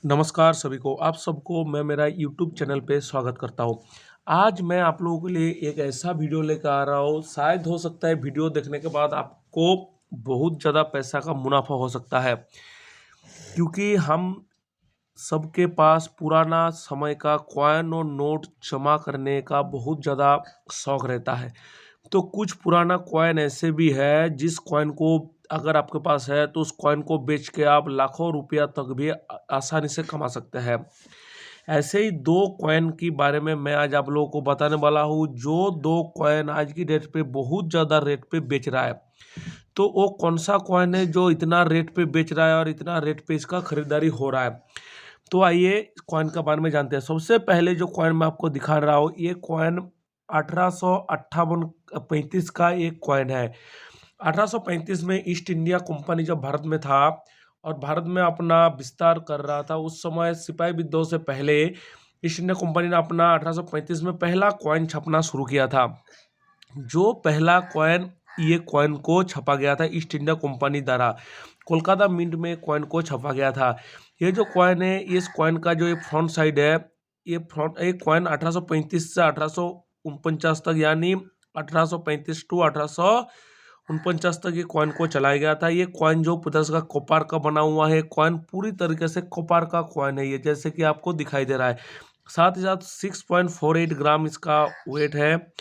नमस्कार सभी को, आप सबको मैं मेरा यूट्यूब चैनल पे स्वागत करता हूँ। आज मैं आप लोगों के लिए एक ऐसा वीडियो लेकर आ रहा हूँ, शायद हो सकता है वीडियो देखने के बाद आपको बहुत ज़्यादा पैसा का मुनाफा हो सकता है, क्योंकि हम सबके पास पुराना समय का कॉइन और नोट जमा करने का बहुत ज़्यादा शौक रहता है। तो कुछ पुराना कॉइन ऐसे भी है जिस कॉइन को अगर आपके पास है तो उस कॉइन को बेच के आप लाखों रुपया तक भी आसानी से कमा सकते हैं। ऐसे ही दो कॉइन के बारे में मैं आज आप लोगों को बताने वाला हूँ, जो दो कॉइन आज की डेट पे बहुत ज़्यादा रेट पे बेच रहा है। तो वो कौन सा कॉइन है जो इतना रेट पे बेच रहा है और इतना रेट पे इसका खरीदारी हो रहा है। तो आइए कॉइन के बारे में जानते हैं। सबसे पहले जो कॉइन मैं आपको दिखा रहा हूँ, ये कॉइन 1858-35 का एक कॉइन है। 1835 में ईस्ट इंडिया कंपनी जब भारत में था और भारत में अपना विस्तार कर रहा था, उस समय सिपाही विद्रोह से पहले ईस्ट इंडिया कंपनी ने अपना 1835 में पहला कॉइन छपना शुरू किया था। जो पहला कॉइन, ये कॉइन को छपा गया था ईस्ट इंडिया कंपनी द्वारा, कोलकाता मिंट में कॉइन को छपा गया था। ये जो कॉइन है, इस कॉइन का जो ये फ्रंट साइड है, ये कॉइन 1835 से 1849 तक, यानी 1835 टू 1849 तक ये कॉइन को चलाया गया था। ये कॉइन जो पचास का कॉपर का बना हुआ है, कॉइन पूरी तरीके से कॉपर का कॉइन है ये, जैसे कि आपको दिखाई दे रहा है। साथ ही साथ 6.48 ग्राम इसका वेट है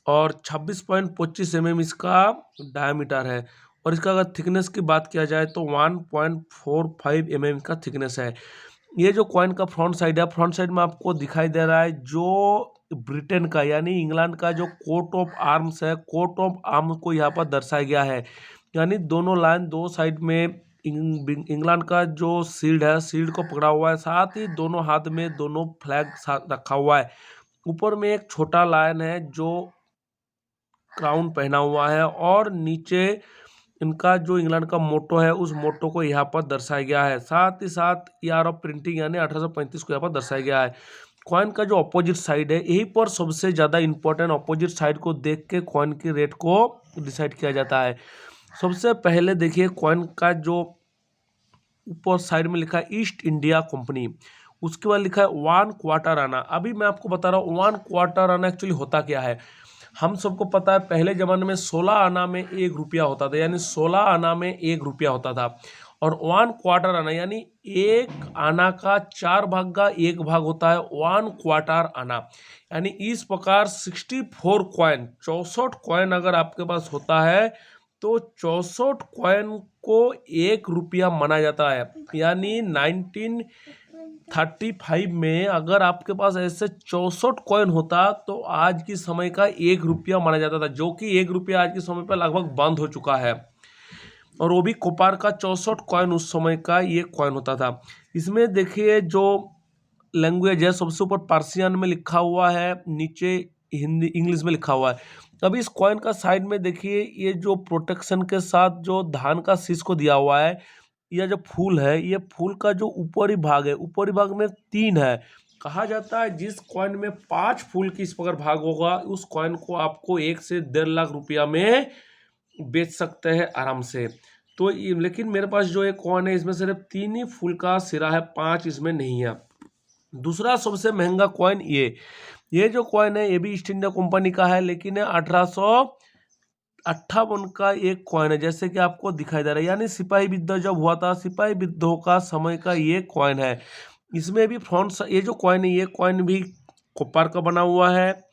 और 26.25 इसका डायमीटर है। और इसका अगर थिकनेस की बात किया जाए तो 1.45 का थिकनेस है। ये जो कॉइन का फ्रंट साइड है, फ्रंट साइड में आपको दिखाई दे रहा है जो ब्रिटेन का यानी इंग्लैंड का जो कोट ऑफ आर्म्स है, कोट ऑफ आर्म्स को यहाँ पर दर्शाया गया है। यानी दोनों लाइन, दो साइड में इंग्लैंड का जो शील्ड है, शील्ड को पकड़ा हुआ है, साथ ही दोनों हाथ में दोनों फ्लैग रखा हुआ है। ऊपर में एक छोटा लायन है जो क्राउन पहना हुआ है और नीचे इनका जो इंग्लैंड का मोटो है, उस मोटो को यहाँ पर दर्शाया गया है। साथ ही साथ ईयर ऑफ प्रिंटिंग यानी 1835 को यहाँ पर दर्शाया गया है। कॉइन का जो अपोजिट साइड है, यहीं पर सबसे ज़्यादा इंपॉर्टेंट, अपोजिट साइड को देख के कॉइन के रेट को डिसाइड किया जाता है। सबसे पहले देखिए कॉइन का जो ऊपर साइड में लिखा है ईस्ट इंडिया कंपनी, उसके बाद लिखा है 1 क्वार्टर आना। अभी मैं आपको बता रहा हूँ 1 क्वार्टर आना एक्चुअली होता क्या है। हम सबको पता है पहले ज़माने में 16 आना में 1 रुपया होता था, यानी 16 आना में 1 रुपया होता था। और 1 क्वार्टर आना यानी एक आना का 4 भाग का 1 भाग होता है 1 क्वार्टर आना। यानी इस प्रकार 64 कॉइन, 64 कॉइन अगर आपके पास होता है तो 64 कॉइन को 1 रुपया माना जाता है। यानी 1935 में अगर आपके पास ऐसे 64 कॉइन होता तो आज की समय का 1 रुपया माना जाता था, जो कि 1 रुपया आज के समय पर लगभग बंद हो चुका है। और वो भी कॉपर का 64 कॉइन उस समय का ये कॉइन होता था। इसमें देखिए जो लैंग्वेज है, सबसे ऊपर पर्शियन में लिखा हुआ है, नीचे हिंदी इंग्लिश में लिखा हुआ है। अभी इस कॉइन का साइड में देखिए, ये जो प्रोटेक्शन के साथ जो धान का शीश को दिया हुआ है, यह जो फूल है, ये फूल का जो ऊपरी भाग है, ऊपरी भाग में 3 है। कहा जाता है जिस कॉइन में 5 फूल की इस प्रकार भाग होगा, उस कॉइन को आपको 1 से 1.5 लाख रुपया में बेच सकते हैं आराम से। तो लेकिन मेरे पास जो एक कॉइन है, इसमें सिर्फ 3 ही फूल का सिरा है, 5 इसमें नहीं है। दूसरा सबसे महंगा कॉइन ये जो कॉइन है, ये भी ईस्ट इंडिया कंपनी का है, लेकिन 1858 का एक कॉइन है, जैसे कि आपको दिखाई दे रहा है। यानी सिपाही विद्रोह जब हुआ था, सिपाही विद्रोह का समय का ये कॉइन है। इसमें भी फ्रंट, ये जो कॉइन है, ये कॉइन भी कॉपर का बना हुआ है।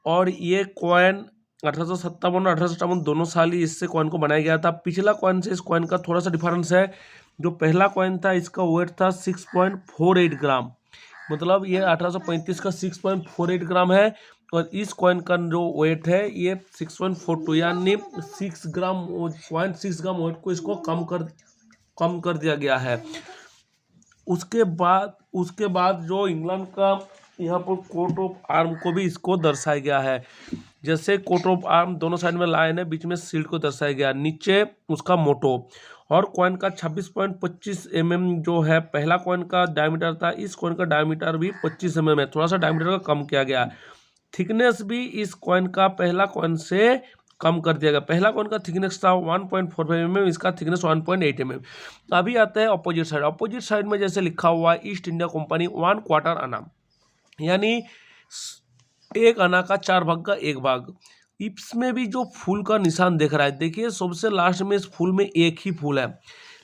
और ये कॉइन 1857 और 1857 दोनों साल ही इससे कॉइन को बनाया गया था। पिछला कॉइन से इस कॉइन का थोड़ा सा डिफरेंस है। जो पहला कॉइन था, इसका वेट था 6.48 ग्राम, मतलब ये 1835 का 6.48 ग्राम है। और इस कॉइन का जो वेट है ये 6.42, यानी 6 ग्राम, 0.6 ग्राम वेट को इसको कम कर दिया गया है। उसके बाद जो इंग्लैंड का यहाँ पर कोट ऑफ आर्म को भी इसको दर्शाया गया है। जैसे कोट ऑफ आर्म दोनों साइड में लाइन है, बीच में शील्ड को दर्शाया गया, नीचे उसका मोटो। और कॉइन का 26.25 जो है, पहला कॉइन का डायमीटर था, इस कॉइन का डायमीटर भी 25 है, थोड़ा सा डायमीटर का कम किया गया। थिकनेस भी इस कॉइन का पहला कॉइन से कम कर दिया गया। पहला कॉइन का थिकनेस था 1.45 mm, इसका थिकनेस 1.8 mm। अभी आते हैं अपोजिट साइड। अपोजिट साइड में जैसे लिखा हुआ है ईस्ट इंडिया कंपनी 1/4 आना, यानी 1 आना का 4 भाग का 1 भाग। इसमें भी जो फूल का निशान दिख रहा है, देखिए सबसे लास्ट में इस फूल में एक ही फूल है,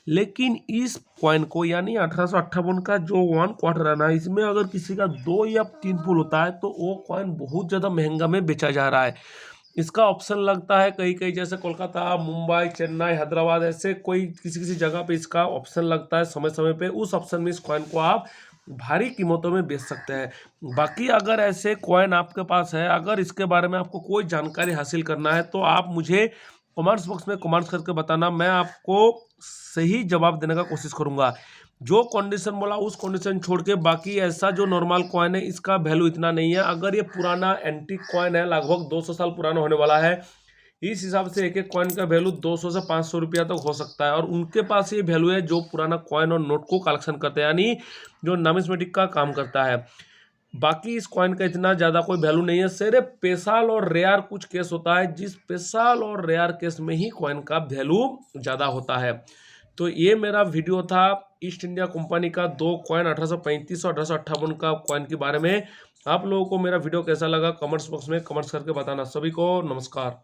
लेकिन इस कॉइन को यानी 1858 का जो 1/4 आना, इसमें अगर किसी का 2 या 3 फूल होता है तो वो कॉइन बहुत ज़्यादा महंगा में बेचा जा रहा है। इसका ऑप्शन लगता है कहीं कहीं, जैसे कोलकाता, मुंबई, चेन्नई, हैदराबाद, ऐसे कोई किसी किसी जगह पे इसका ऑप्शन लगता है समय समय पे। उस ऑप्शन में इस कॉइन को आप भारी कीमतों में बेच सकते हैं। बाकी अगर ऐसे कॉइन आपके पास है, अगर इसके बारे में आपको कोई जानकारी हासिल करना है तो आप मुझे कमेंट्स बॉक्स में कमेंट्स करके बताना, मैं आपको सही जवाब देने का कोशिश करूंगा। जो कंडीशन बोला उस कंडीशन छोड़ के बाकी ऐसा जो नॉर्मल कॉइन है इसका वैल्यू इतना नहीं है। अगर ये पुराना एंटीक कॉइन है, लगभग 200 साल पुराना होने वाला है, इस हिसाब से एक एक कॉइन का वैल्यू 200 से 500 रुपया तक हो सकता है। और उनके पास ये वैल्यू है जो पुराना कॉइन और नोट को कलेक्शन करते हैं, यानी जो नमिस्मेटिक का काम करता है। बाकी इस कॉइन का इतना ज़्यादा कोई वैल्यू नहीं है। सिर्फ स्पेशल और रेयर कुछ केस होता है, जिस स्पेशल और रेयर केस में ही कॉइन का वैल्यू ज़्यादा होता है। तो ये मेरा वीडियो था ईस्ट इंडिया कंपनी का 2 कॉइन 1835 और 1858 का कॉइन के बारे में। आप लोगों को मेरा वीडियो कैसा लगा कमेंट्स बॉक्स में कमेंट्स करके बताना। सभी को नमस्कार।